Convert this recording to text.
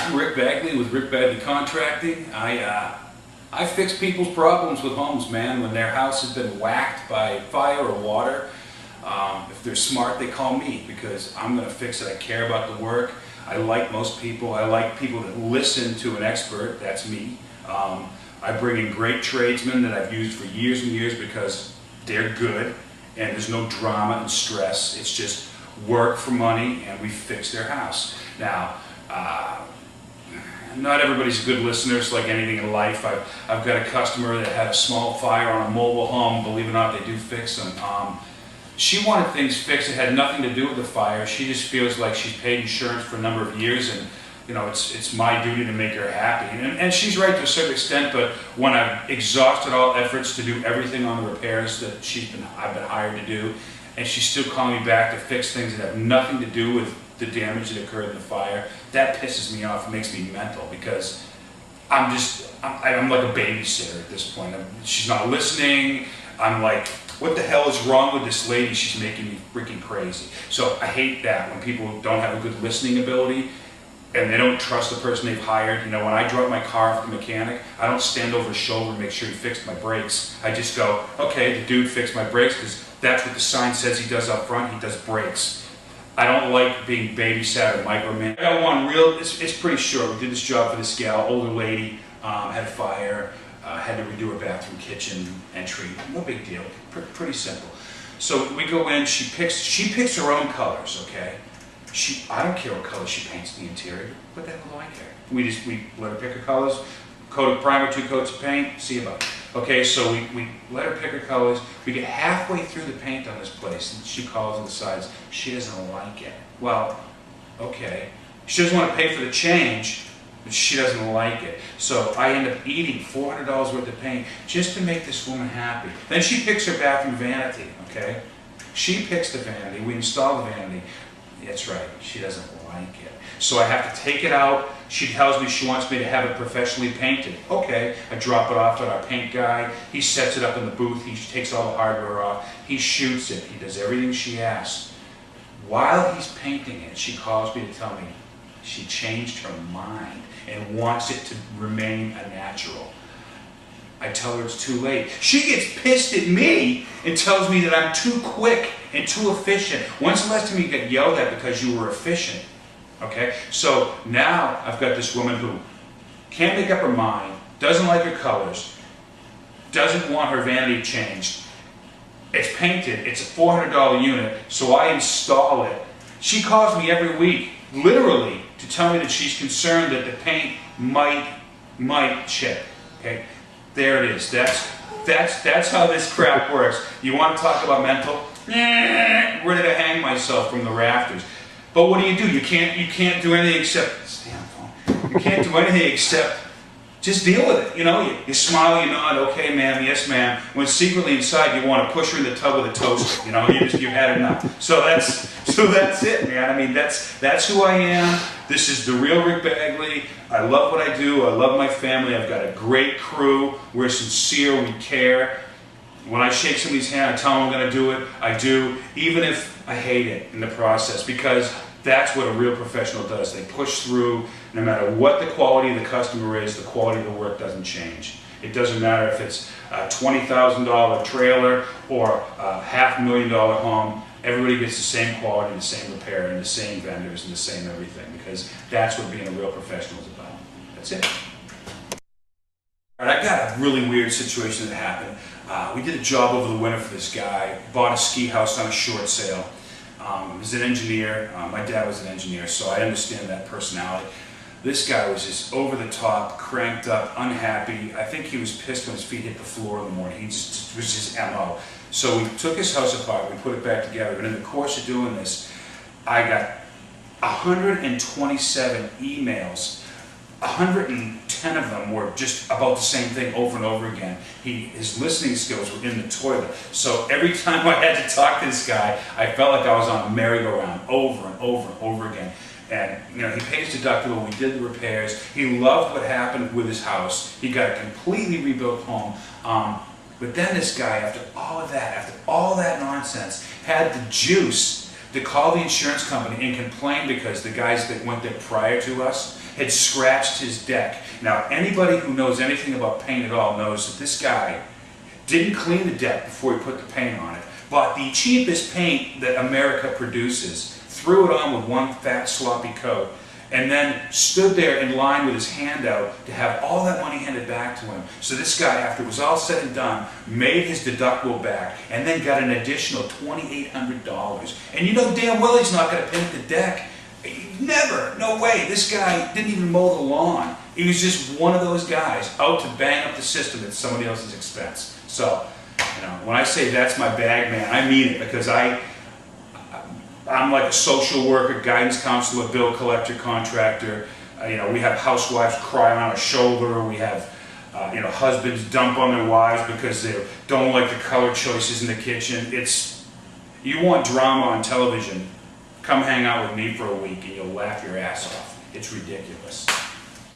I'm Rick Bagley with Bagley Contracting. I fix people's problems with homes, man. When their house has been whacked by fire or water, if they're smart, they call me because I'm going to fix it. I care about the work. I like most people. I like people that listen to an expert. That's me. I bring in great tradesmen that I've used for years and years because they're good and there's no drama and stress. It's just work for money and we fix their house. Now, not everybody's a good listener. It's like anything in life. I've got a customer that had a small fire on a mobile home. Believe it or not, they do fix them. She wanted things fixed. It had nothing to do with the fire. She just feels like she's paid insurance for a number of years, and you know it's my duty to make her happy. And she's right to a certain extent. But when I've exhausted all efforts to do everything on the repairs that I've been hired to do, and she's still calling me back to fix things that have nothing to do with the damage that occurred in the fire, that pisses me off. It makes me mental because I'm like a babysitter at this point. She's not listening. I'm like, what the hell is wrong with this lady? She's making me freaking crazy. So I hate that when people don't have a good listening ability and they don't trust the person they've hired. You know, when I drop my car off the mechanic, I don't stand over his shoulder and make sure he fixed my brakes. I just go, okay, the dude fixed my brakes because that's what the sign says he does up front. He does brakes. I don't like being babysat or micromanaged. I got one real, it's pretty short. We did this job for this gal, older lady, had a fire, had to redo her bathroom, kitchen, entry. No big deal, pretty simple. So we go in, she picks her own colors, okay? I don't care what color she paints the interior. What the hell do I care? We let her pick her colors, coat of primer, 2 coats of paint, see about it. Okay, so we let her pick her colors. We get halfway through the paint on this place, and she calls and decides she doesn't like it. Well, okay. She doesn't want to pay for the change, but she doesn't like it. So I end up eating $400 worth of paint just to make this woman happy. Then she picks her bathroom vanity, okay? She picks the vanity. We install the vanity. That's right, she doesn't like it. So I have to take it out. She tells me she wants me to have it professionally painted. Okay, I drop it off to our paint guy. He sets it up in the booth. He takes all the hardware off. He shoots it. He does everything she asks. While he's painting it, she calls me to tell me she changed her mind and wants it to remain a natural. I tell her it's too late. She gets pissed at me and tells me that I'm too quick and too efficient. When's the last time you got yelled at because you were efficient? Okay, so now I've got this woman who can't make up her mind, doesn't like her colors, doesn't want her vanity changed. It's painted, it's a $400 unit, so I install it. She calls me every week, literally, to tell me that she's concerned that the paint might chip. Okay, there it is. That's how this crap works. You want to talk about mental? Ready to hang myself from the rafters. But what do? You can't do anything except stand phone. You can't do anything except just deal with it. You know, you smile, you nod, okay, ma'am, yes, ma'am. When secretly inside you want to push her in the tub with a toaster. You know, you've had enough. So that's it, man. I mean, that's who I am. This is the real Rick Bagley. I love what I do. I love my family. I've got a great crew. We're sincere. We care. When I shake somebody's hand, I tell them I'm going to do it. I do, even if I hate it in the process, because that's what a real professional does. They push through. No matter what the quality of the customer is, the quality of the work doesn't change. It doesn't matter if it's a $20,000 trailer or a $500,000 home. Everybody gets the same quality, the same repair, and the same vendors, and the same everything, because that's what being a real professional is about. That's it. All right, I got a really weird situation that happened. We did a job over the winter for this guy, bought a ski house on a short sale. He's an engineer. My dad was an engineer, so I understand that personality. This guy was just over the top, cranked up, unhappy. I think he was pissed when his feet hit the floor in the morning. He just was his MO. So we took his house apart, we put it back together, and in the course of doing this, I got 127 emails. 110 of them were just about the same thing over and over again. His listening skills were in the toilet. So every time I had to talk to this guy, I felt like I was on a merry-go-round over and over and over again. And you know, he paid his deductible, we did the repairs. He loved what happened with his house. He got a completely rebuilt home. But then this guy, after all that nonsense, had the juice to call the insurance company and complain because the guys that went there prior to us had scratched his deck. Now, anybody who knows anything about paint at all knows that this guy didn't clean the deck before he put the paint on it, bought the cheapest paint that America produces, threw it on with one fat sloppy coat, and then stood there in line with his hand out to have all that money handed back to him. So this guy, after it was all said and done, made his deductible back and then got an additional $2,800. And you know damn well he's not going to paint the deck. Never, no way. This guy didn't even mow the lawn. He was just one of those guys out to bang up the system at somebody else's expense. So, you know, when I say that's my bag man, I mean it, because I'm like a social worker, guidance counselor, bill collector, contractor. You know, we have housewives cry on our shoulder. We have, you know, husbands dump on their wives because they don't like the color choices in the kitchen. You want drama on television, come hang out with me for a week and you'll laugh your ass off. It's ridiculous.